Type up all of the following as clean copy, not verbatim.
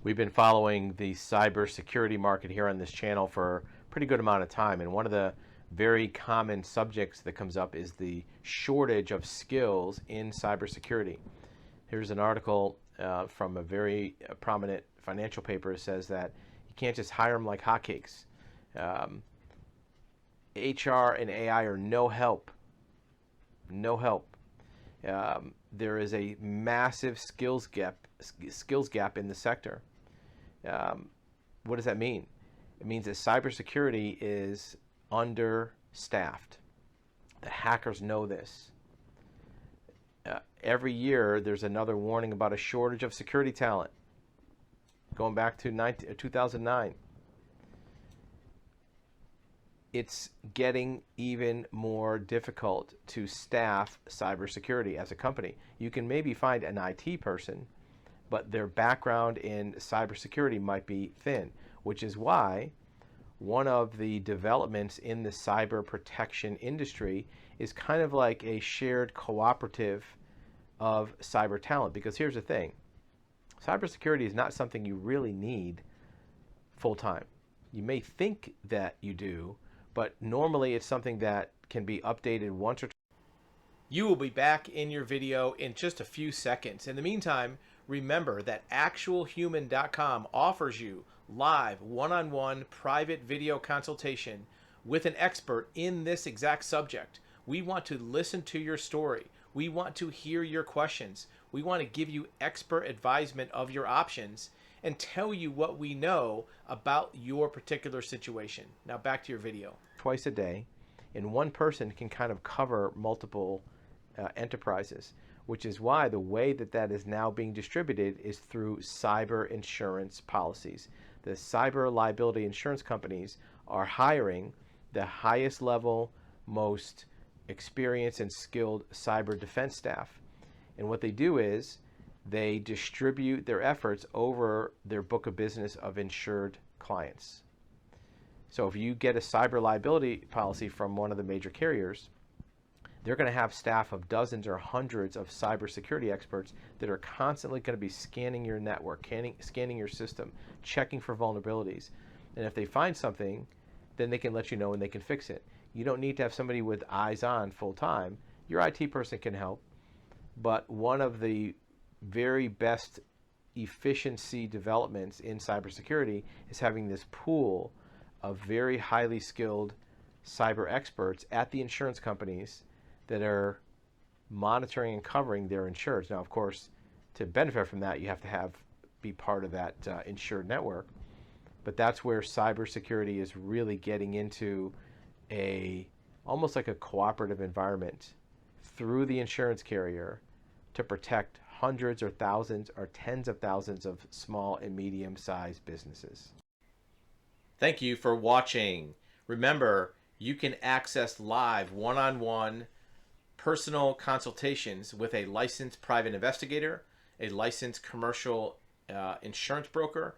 We've been following the cybersecurity market here on this channel for a pretty good amount of time, and one of the very common subjects that comes up is the shortage of skills in cybersecurity. Here's an article from a very prominent financial paper that says that you can't just hire them like hotcakes. HR and AI are no help. No help. There is a massive skills gap in the sector. What does that mean? It means that cybersecurity is understaffed. The hackers know this. Every year, there's another warning about a shortage of security talent, going back to 2009. It's getting even more difficult to staff cybersecurity as a company. You can maybe find an IT person, but their background in cybersecurity might be thin, which is why one of the developments in the cyber protection industry is kind of like a shared cooperative of cyber talent. Because here's the thing, cybersecurity is not something you really need full-time. You may think that you do, but normally it's something that can be updated once or twice. You will be back in your video in just a few seconds. In the meantime, remember that actualhuman.com offers you live one-on-one private video consultation with an expert in this exact subject. We want to listen to your story. We want to hear your questions. We want to give you expert advisement of your options and tell you what we know about your particular situation. Now back to your video. Twice a day, and one person can kind of cover multiple enterprises, which is why the way that is now being distributed is through cyber insurance policies. The cyber liability insurance companies are hiring the highest level, most experienced and skilled cyber defense staff. And what they do is they distribute their efforts over their book of business of insured clients. So if you get a cyber liability policy from one of the major carriers, they're going to have staff of dozens or hundreds of cybersecurity experts that are constantly going to be scanning your network, scanning your system, checking for vulnerabilities. And if they find something, then they can let you know and they can fix it. You don't need to have somebody with eyes on full time. Your IT person can help. But one of the very best efficiency developments in cybersecurity is having this pool of very highly skilled cyber experts at the insurance companies that are monitoring and covering their insureds. Now, of course, to benefit from that, you have to be part of that insured network. But that's where cybersecurity is really getting into almost like a cooperative environment through the insurance carrier to protect hundreds or thousands or tens of thousands of small and medium-sized businesses. Thank you for watching. Remember, you can access live one-on-one personal consultations with a licensed private investigator, a licensed commercial insurance broker,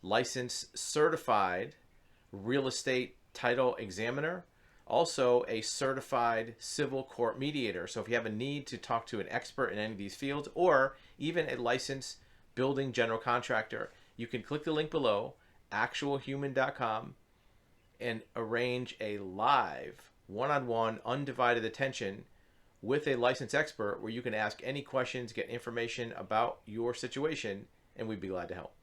licensed certified real estate title examiner, also a certified civil court mediator. So if you have a need to talk to an expert in any of these fields, or even a licensed building general contractor, you can click the link below, actualhuman.com, and arrange a live one-on-one undivided attention with a licensed expert where you can ask any questions, get information about your situation, and we'd be glad to help.